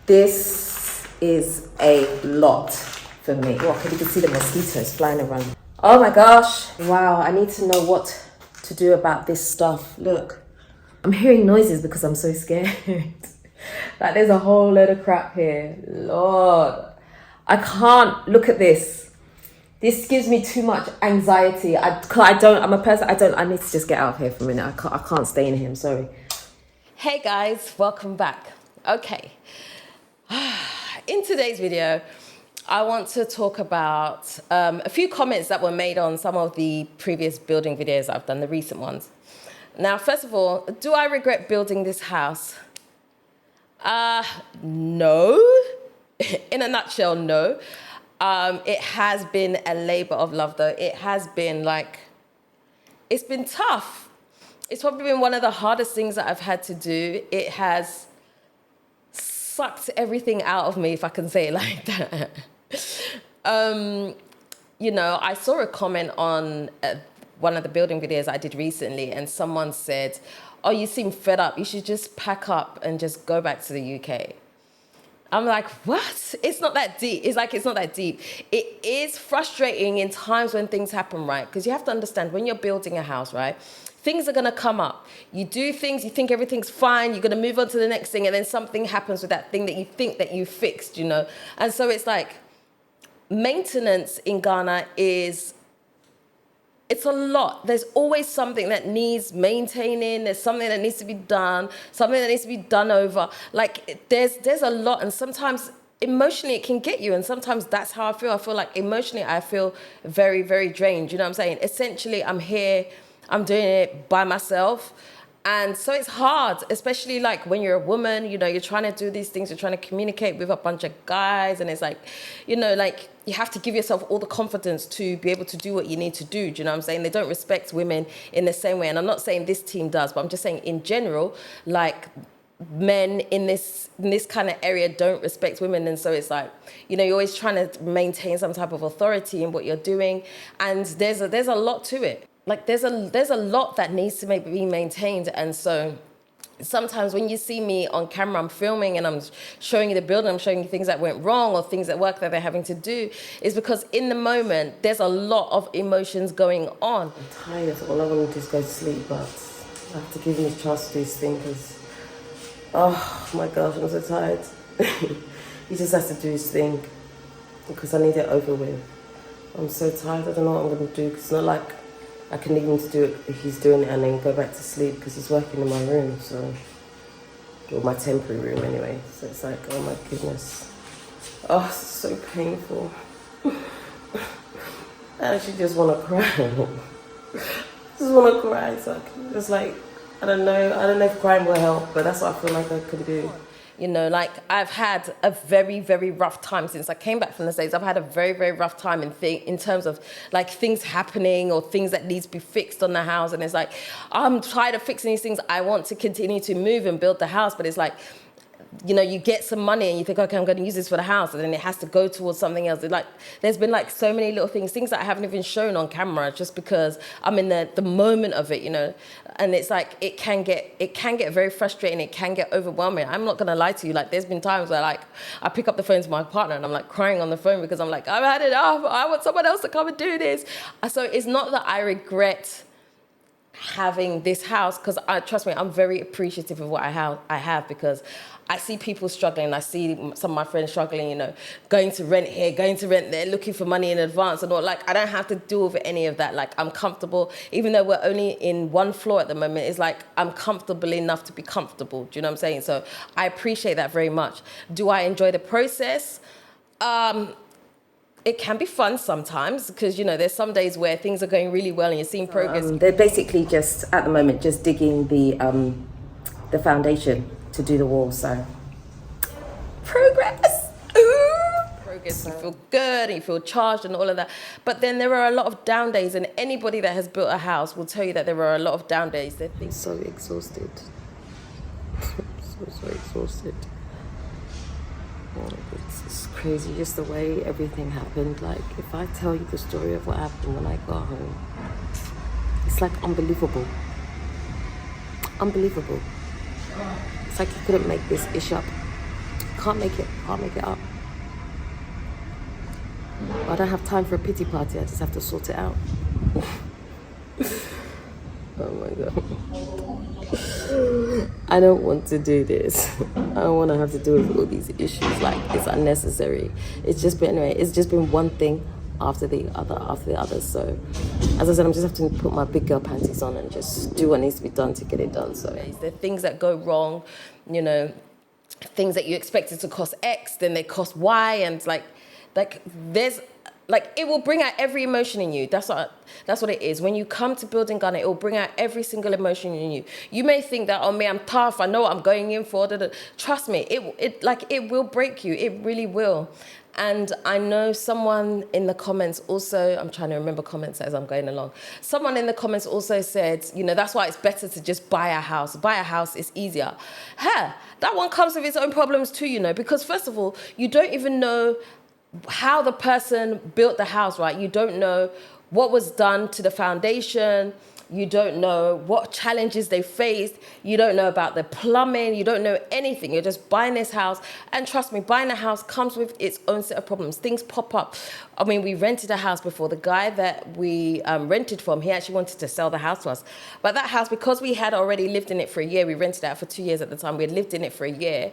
This is a lot for me. Well, you can see the mosquitoes flying around. Oh my gosh. Wow, I need to know what to do about this stuff. Look, I'm hearing noises because I'm so scared. Like there's a whole load of crap here. Lord, I can't look at this. This gives me too much anxiety. I'm a person, I need to just get out of here for a minute. I can't stay in here, I'm sorry. Hey guys, welcome back. Okay, in today's video, I want to talk about a few comments that were made on some of the previous building videos I've done, the recent ones. Now, first of all, do I regret building this house? No. In a nutshell, no. It has been a labor of love though. It has been it's been tough. It's probably been one of the hardest things that I've had to do. It has sucked everything out of me, if I can say it like that. You know, I saw a comment on one of the building videos I did recently, and someone said, oh, you seem fed up. You should just pack up and just go back to the UK. I'm like, what? It's not that deep. It's not that deep. It is frustrating in times when things happen, right? Because you have to understand, when you're building a house, right, things are going to come up. You do things, you think everything's fine, you're going to move on to the next thing, and then something happens with that thing that you think that you fixed, you know? And so it's like, maintenance in Ghana it's a lot. There's always something that needs maintaining. There's something that needs to be done, something that needs to be done over. Like there's a lot, and sometimes emotionally it can get you, and sometimes that's how I feel. I feel like emotionally I feel very, very drained. You know what I'm saying? Essentially, I'm here, I'm doing it by myself. And so it's hard, especially like when you're a woman, you know, you're trying to do these things, you're trying to communicate with a bunch of guys, and it's like, you know, like you have to give yourself all the confidence to be able to do what you need to do. Do you know what I'm saying? They don't respect women in the same way. And I'm not saying this team does, but I'm just saying in general, like men in this kind of area don't respect women. And so it's like, you know, you're always trying to maintain some type of authority in what you're doing. And there's a lot to it. Like there's a lot that needs to be maintained. And so sometimes when you see me on camera, I'm filming and I'm showing you the building, I'm showing you things that went wrong or things at work that they're having to do, is because in the moment, there's a lot of emotions going on. I'm tired. All I want to do is go to sleep, but I have to give him a chance to do his thing because, oh my gosh, I'm so tired. He just has to do his thing because I need it over with. I'm so tired. I don't know what I'm going to do because it's not like I can leave him to do it if he's doing it and then go back to sleep because he's working in my room, or my temporary room anyway. So it's like, oh my goodness. Oh, it's so painful. I actually just want to cry. Just want to cry. So it's like, I don't know if crying will help, but that's what I feel like I could do. You know, like I've had a very, very rough time since I came back from the States. I've had a very, very rough time in terms of like things happening or things that need to be fixed on the house. And it's like, I'm tired of fixing these things. I want to continue to move and build the house. But it's like, you know, you get some money and you think, okay, I'm going to use this for the house, and then it has to go towards something else. Like, there's been like so many little things that I haven't even shown on camera just because I'm in the moment of it, you know. And it's like, it can get very frustrating. It can get overwhelming. I'm not going to lie to you. Like, there's been times where like I pick up the phone to my partner and I'm like crying on the phone because I'm like, I've had enough. I want someone else to come and do this. So it's not that I regret having this house, because trust me, I'm very appreciative of what I have because I see people struggling. I see some of my friends struggling, you know, going to rent here, going to rent there, looking for money in advance and all. Like, I don't have to deal with any of that. Like, I'm comfortable, even though we're only in one floor at the moment. It's like I'm comfortable enough to be comfortable. Do you know what I'm saying? So I appreciate that very much. Do I enjoy the process? It can be fun sometimes because, you know, there's some days where things are going really well and you're seeing progress. They're basically just, at the moment, just digging the foundation to do the wall, so progress. Progress, you feel good and you feel charged and all of that. But then there are a lot of down days, and anybody that has built a house will tell you that there are a lot of down days. I'm so exhausted. so exhausted. Oh, it's crazy just the way everything happened. Like, if I tell you the story of what happened when I got home, it's like unbelievable. Unbelievable. It's like you couldn't make this ish up. can't make it up. I don't have time for a pity party. I just have to sort it out. Oh my God. I don't want to do this. I don't want to have to deal with all these issues. Like, it's unnecessary. It's just been one thing after the other. So, as I said, I'm just having to put my big girl panties on and just do what needs to be done to get it done. So, there are things that go wrong, you know, things that you expected to cost X, then they cost Y, and like there's. Like, it will bring out every emotion in you. That's what it is. When you come to building Ghana, it will bring out every single emotion in you. You may think that, oh, me, I'm tough. I know what I'm going in for. Trust me, it will break you. It really will. And I know someone in the comments also, I'm trying to remember comments as I'm going along. Someone in the comments also said, you know, that's why it's better to just buy a house. Buy a house is easier. That one comes with its own problems too, you know, because first of all, you don't even know how the person built the house, right? You don't know what was done to the foundation. You don't know what challenges they faced. You don't know about the plumbing. You don't know anything. You're just buying this house. And trust me, buying a house comes with its own set of problems. Things pop up. I mean, we rented a house before. The guy that we rented from, he actually wanted to sell the house to us. But that house, because we had already lived in it for a year, we rented it out for 2 years at the time. We had lived in it for a year.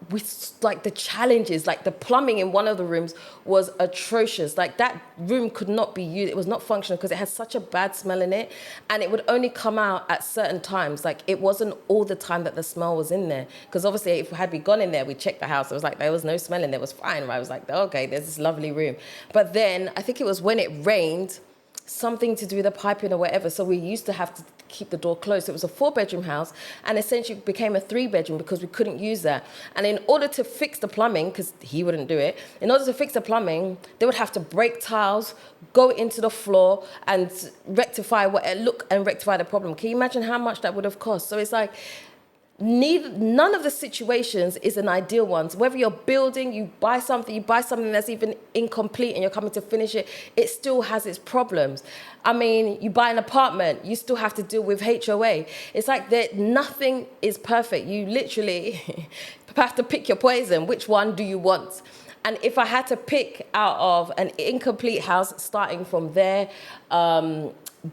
With like the challenges, like the plumbing in one of the rooms was atrocious. Like, that room could not be used. It was not functional because it had such a bad smell in it, and it would only come out at certain times. Like, it wasn't all the time that the smell was in there, because obviously if had we gone in there, we checked the house, it was like there was no smell in there. It was fine, right? I was like, okay, there's this lovely room. But then I think it was when it rained, something to do with the piping or whatever, so we used to have to keep the door closed. It was a 4-bedroom house and essentially became a 3-bedroom because we couldn't use that. And in order to fix the plumbing, because he wouldn't do it, in order to fix the plumbing, they would have to break tiles, go into the floor and rectify the problem. Can you imagine how much that would have cost? So it's like, none of the situations is an ideal one. So whether you're building, you buy something that's even incomplete and you're coming to finish it, it still has its problems. I mean, you buy an apartment, you still have to deal with HOA. It's like that nothing is perfect. You literally have to pick your poison. Which one do you want? And if I had to pick out of an incomplete house, starting from there,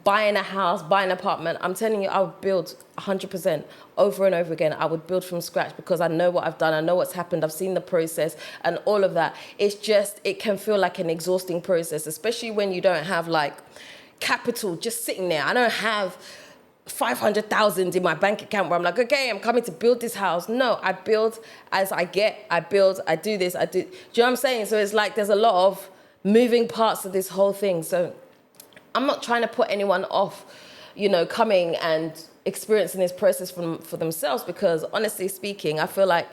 buying a house, buying an apartment, I'm telling you, I would build 100% over and over again. I would build from scratch because I know what I've done. I know what's happened. I've seen the process and all of that. It's just, it can feel like an exhausting process, especially when you don't have like capital just sitting there. I don't have 500,000 in my bank account where I'm like, okay, I'm coming to build this house. No, I build as I get. I build, I do this, I do. Do you know what I'm saying? So it's like there's a lot of moving parts of this whole thing. So I'm not trying to put anyone off, you know, coming and experiencing this process for themselves, because honestly speaking, I feel like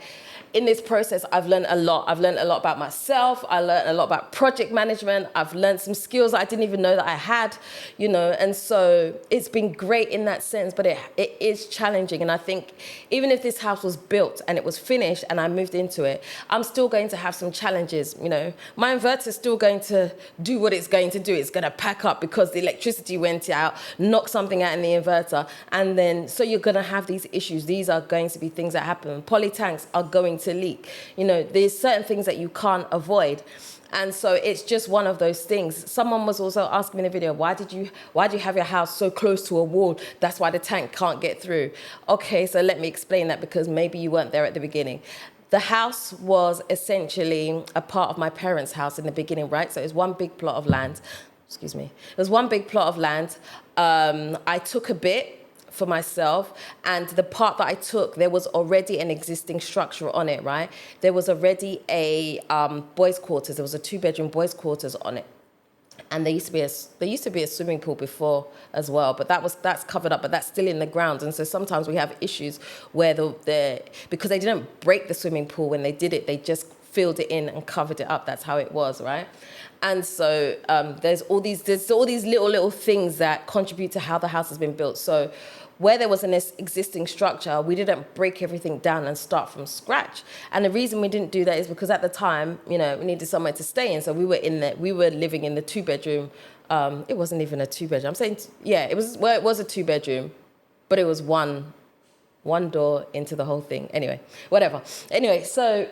in this process, I've learned a lot. I've learned a lot about myself. I learned a lot about project management. I've learned some skills that I didn't even know that I had, you know, and so it's been great in that sense, but it is challenging. And I think even if this house was built and it was finished and I moved into it, I'm still going to have some challenges, you know. My inverter is still going to do what it's going to do. It's going to pack up because the electricity went out, knock something out in the inverter, and then, so you're going to have these issues. These are going to be things that happen. Poly tanks are going to leak. You know, there's certain things that you can't avoid. And so it's just one of those things. Someone was also asking me in the video, why do you have your house so close to a wall? That's why the tank can't get through. Okay, so let me explain that, because maybe you weren't there at the beginning. The house was essentially a part of my parents' house in the beginning, right? So it was one big plot of land. Excuse me. It was one big plot of land. I took a bit for myself, and the part that I took, there was already an existing structure on it, right? There was already a boys' quarters. There was a 2-bedroom boys' quarters on it, and there used to be a swimming pool before as well, but that's covered up, but that's still in the ground. And so sometimes we have issues where because they didn't break the swimming pool when they did it, they just filled it in and covered it up. That's how it was, right? And so there's all these little things that contribute to how the house has been built. So where there was an existing structure, we didn't break everything down and start from scratch. And the reason we didn't do that is because at the time, you know, we needed somewhere to stay in. So we were living in the 2-bedroom. It wasn't even a 2-bedroom. I'm saying, yeah, it was a 2-bedroom, but it was one one door into the whole thing. Anyway, whatever. Anyway, so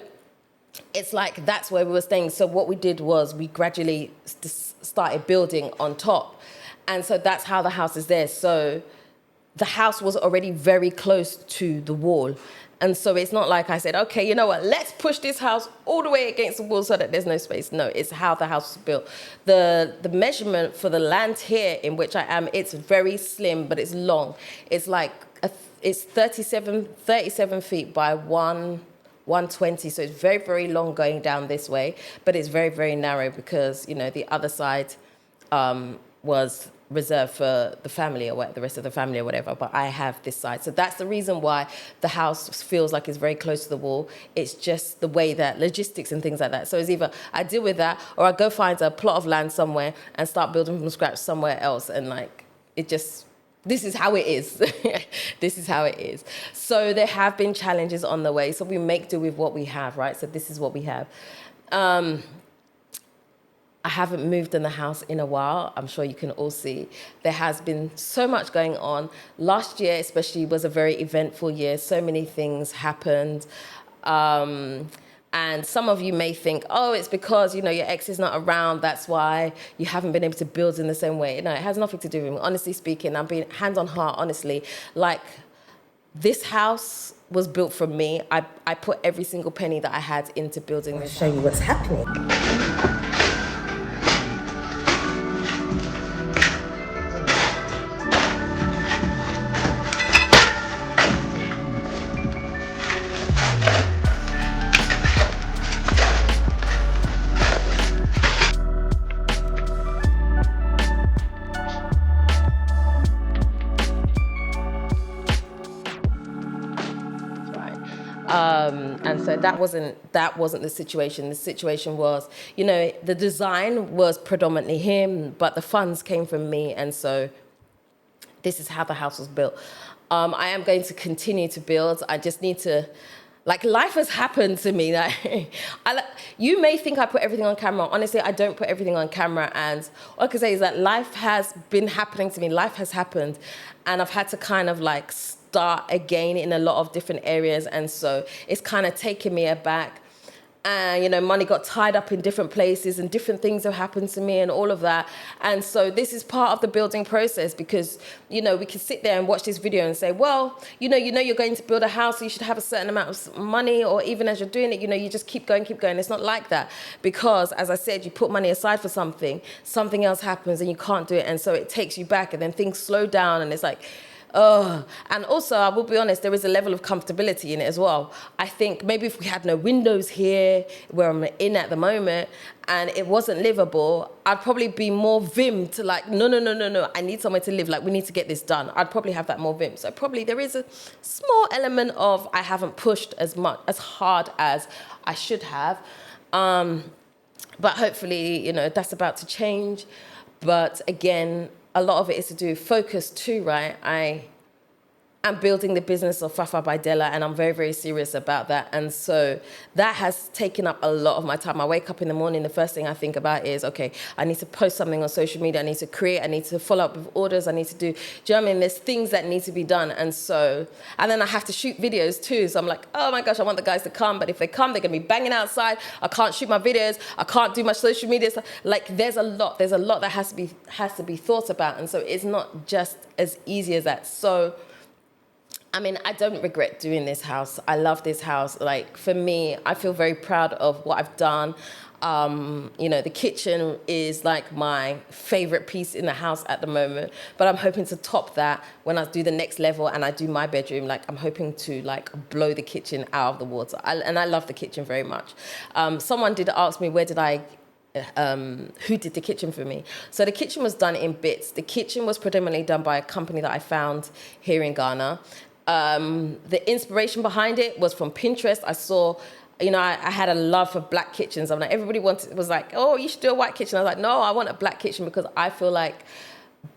it's like that's where we were staying. So what we did was we gradually started building on top. And so that's how the house is there. So the house was already very close to the wall. And so it's not like I said, okay, you know what, let's push this house all the way against the wall so that there's no space. No, it's how the house was built. The measurement for the land here in which I am, it's very slim, but it's long. It's like, it's 37 feet by 120. So it's very, very long going down this way, but it's very, very narrow because, you know, the other side was reserved for the family or the rest of the family or whatever, but I have this side. So that's the reason why the house feels like it's very close to the wall. It's just the way that logistics and things like that. So it's either I deal with that or I go find a plot of land somewhere and start building from scratch somewhere else. And like, it just, this is how it is. This is how it is. So there have been challenges on the way. So we make do with what we have, right? So this is what we have. I haven't moved in the house in a while. I'm sure you can all see. There has been so much going on. Last year especially was a very eventful year. So many things happened. And some of you may think, oh, it's because, you know, your ex is not around. That's why you haven't been able to build in the same way. No, it has nothing to do with me. Honestly speaking, I'm being hands on heart, honestly. Like, this house was built for me. I put every single penny that I had into building this. Show you what's happening. And so that wasn't the situation. The situation was, you know, the design was predominantly him, but the funds came from me. And so this is how the house was built. I am going to continue to build. I just need to, like, life has happened to me. Like, you may think I put everything on camera. Honestly, I don't put everything on camera. And all I can say is that life has been happening to me. Life has happened. And I've had to kind of like start again in a lot of different areas. And so it's kind of taken me aback. And, you know, money got tied up in different places and different things have happened to me and all of that. And so this is part of the building process because, you know, we can sit there and watch this video and say, well, you know, you're going to build a house, so you should have a certain amount of money, or even as you're doing it, you know, you just keep going. It's not like that because, as I said, you put money aside for something else happens and you can't do it. And so it takes you back and then things slow down and it's like, oh, and also, I will be honest, there is a level of comfortability in it as well. I think maybe if we had no windows here, where I'm in at the moment, and it wasn't livable, I'd probably be more vim to like, no, I need somewhere to live, like we need to get this done. I'd probably have that more vim. So probably there is a small element of I haven't pushed as hard as I should have. But hopefully, you know, that's about to change. But again, a lot of it is to do with focus too, right? I'm building the business of Fafa by Dela, and I'm very, very serious about that. And so that has taken up a lot of my time. I wake up in the morning, the first thing I think about is, okay, I need to post something on social media, I need to create, I need to follow up with orders, I need to do you know what I mean? There's things that need to be done. And then I have to shoot videos too. So I'm like, oh my gosh, I want the guys to come, but if they come, they're gonna be banging outside. I can't shoot my videos, I can't do my social media stuff. Like there's a lot that has to be thought about. And so it's not just as easy as that. So I mean, I don't regret doing this house. I love this house. Like, for me, I feel very proud of what I've done. You know, the kitchen is like my favorite piece in the house at the moment, but I'm hoping to top that when I do the next level and I do my bedroom. Like, I'm hoping to like blow the kitchen out of the water. And I love the kitchen very much. Someone did ask me, who did the kitchen for me? So the kitchen was done in bits. The kitchen was predominantly done by a company that I found here in Ghana. The inspiration behind it was from Pinterest. I saw, you know, I had a love for black kitchens. I'm like, everybody was like, oh, you should do a white kitchen. I was like, no, I want a black kitchen because I feel like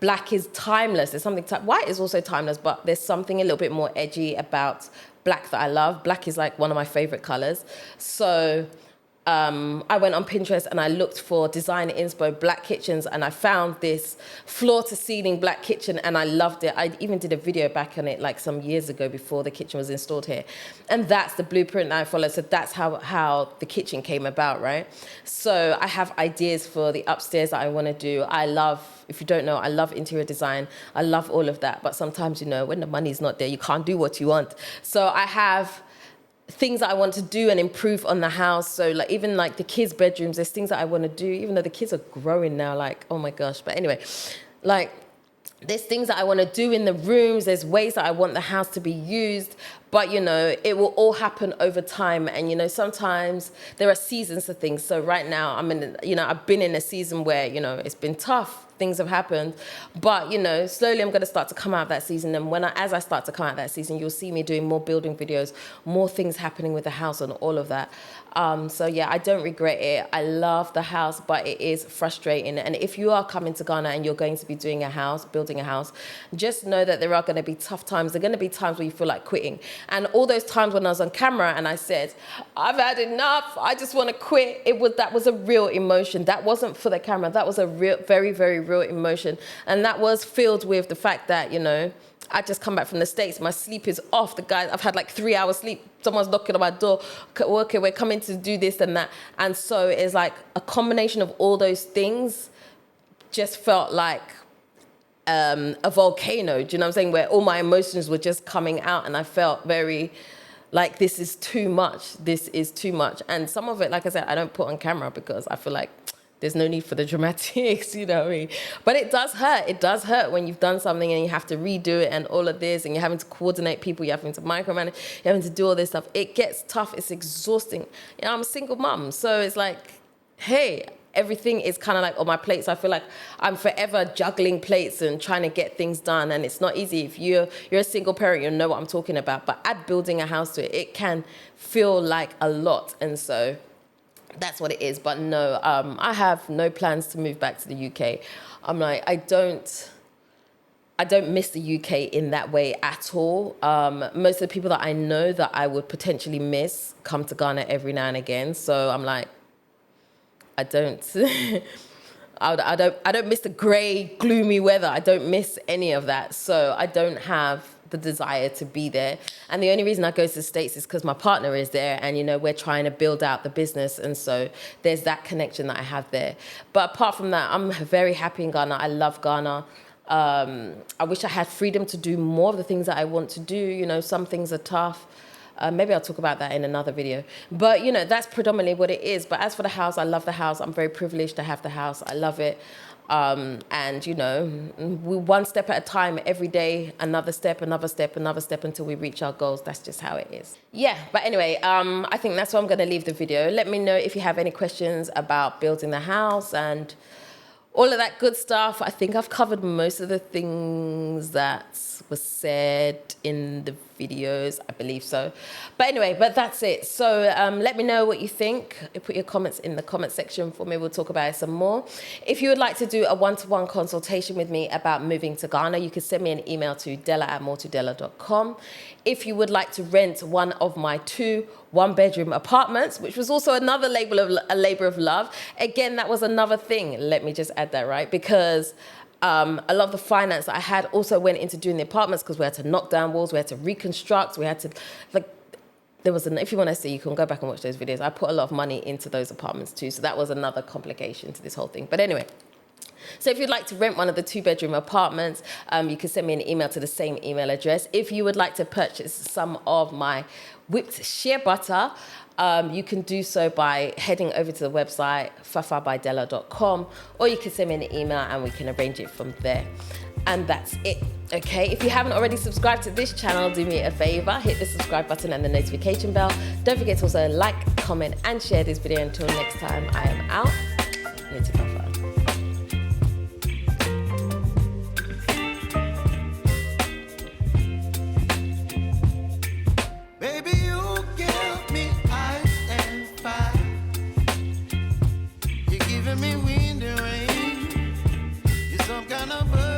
black is timeless. There's something, white is also timeless, but there's something a little bit more edgy about black that I love. Black is like one of my favorite colors. So I went on Pinterest and I looked for design inspo black kitchens, and I found this floor to ceiling black kitchen and I loved it. I even did a video back on it like some years ago before the kitchen was installed here. And that's the blueprint that I followed. So that's how the kitchen came about, right? So I have ideas for the upstairs that I want to do. I love, if you don't know, I love interior design. I love all of that. But sometimes, you know, when the money's not there, you can't do what you want. So I have things that I want to do and improve on the house. So like even like the kids' bedrooms, there's things that I want to do, even though the kids are growing now, like, oh my gosh. But anyway, like there's things that I want to do in the rooms. There's ways that I want the house to be used, but you know, it will all happen over time. And you know, sometimes there are seasons to things. So right now I'm in, you know, I've been in a season where, you know, it's been tough. Things have happened, but you know, slowly I'm going to start to come out of that season. And as I start to come out of that season, you'll see me doing more building videos, more things happening with the house and all of that. So yeah, I don't regret it. I love the house, but it is frustrating. And if you are coming to Ghana and you're going to be doing a house, building a house, just know that there are going to be tough times. There are going to be times where you feel like quitting. And all those times when I was on camera and I said, I've had enough, I just want to quit. That was a real emotion. That wasn't for the camera. That was a real, very, very real emotion. And that was filled with the fact that, you know, I just come back from the States. My sleep is off. I've had like 3 hours sleep. Someone's knocking on my door. Okay, we're coming to do this and that. And so it's like a combination of all those things just felt like a volcano. Do you know what I'm saying? Where all my emotions were just coming out and I felt very like, this is too much. This is too much. And some of it, like I said, I don't put on camera because I feel like there's no need for the dramatics, you know what I mean? But it does hurt. It does hurt when you've done something and you have to redo it and all of this, and you're having to coordinate people, you're having to micromanage, you're having to do all this stuff. It gets tough. It's exhausting. You know, I'm a single mum, so it's like, hey, everything is kind of like on my plate. So I feel like I'm forever juggling plates and trying to get things done, and it's not easy. If you're a single parent, you know what I'm talking about. But add building a house to it, it can feel like a lot, and so that's what it is. But no, I have no plans to move back to the UK. I'm like, I don't miss the UK in that way at all. Most of the people that I know that I would potentially miss come to Ghana every now and again. So I'm like, I don't miss the grey, gloomy weather. I don't miss any of that. So I don't have the desire to be there. And the only reason I go to the States is because my partner is there, and you know, we're trying to build out the business, and so there's that connection that I have there. But apart from that, I'm very happy in Ghana. I love Ghana. I wish I had freedom to do more of the things that I want to do. You know, some things are tough. Maybe I'll talk about that in another video. But, you know, that's predominantly what it is. But as for the house, I love the house. I'm very privileged to have the house. I love it. And, you know, we one step at a time, every day, another step, another step, another step until we reach our goals. That's just how it is. Yeah, but anyway, I think that's where I'm going to leave the video. Let me know if you have any questions about building the house and all of that good stuff. I think I've covered most of the things that were said in the videos. I believe so. But anyway, that's it. So let me know what you think. Put your comments in the comment section for me. We'll talk about it some more. If you would like to do a one-to-one consultation with me about moving to Ghana, you can send me an email to dela@moretodela.com. If you would like to rent one of my 2 one-bedroom apartments, which was also another a labor of love. Again, that was another thing. Let me just add that, right? Because a lot of the finance that I had also went into doing the apartments, because we had to knock down walls, we had to reconstruct, we had to, like, if you want to see, you can go back and watch those videos. I put a lot of money into those apartments too, so that was another complication to this whole thing. But anyway, so if you'd like to rent one of the 2-bedroom apartments, you can send me an email to the same email address. If you would like to purchase some of my whipped shea butter, you can do so by heading over to the website fafabydela.com, or you can send me an email and we can arrange it from there. And that's it, okay? If you haven't already subscribed to this channel, do me a favor, hit the subscribe button and the notification bell. Don't forget to also like, comment, and share this video. Until next time, I am out. Niti Fafa. Baby, you give me ice and fire. You're giving me wind and rain. You're some kind of bird.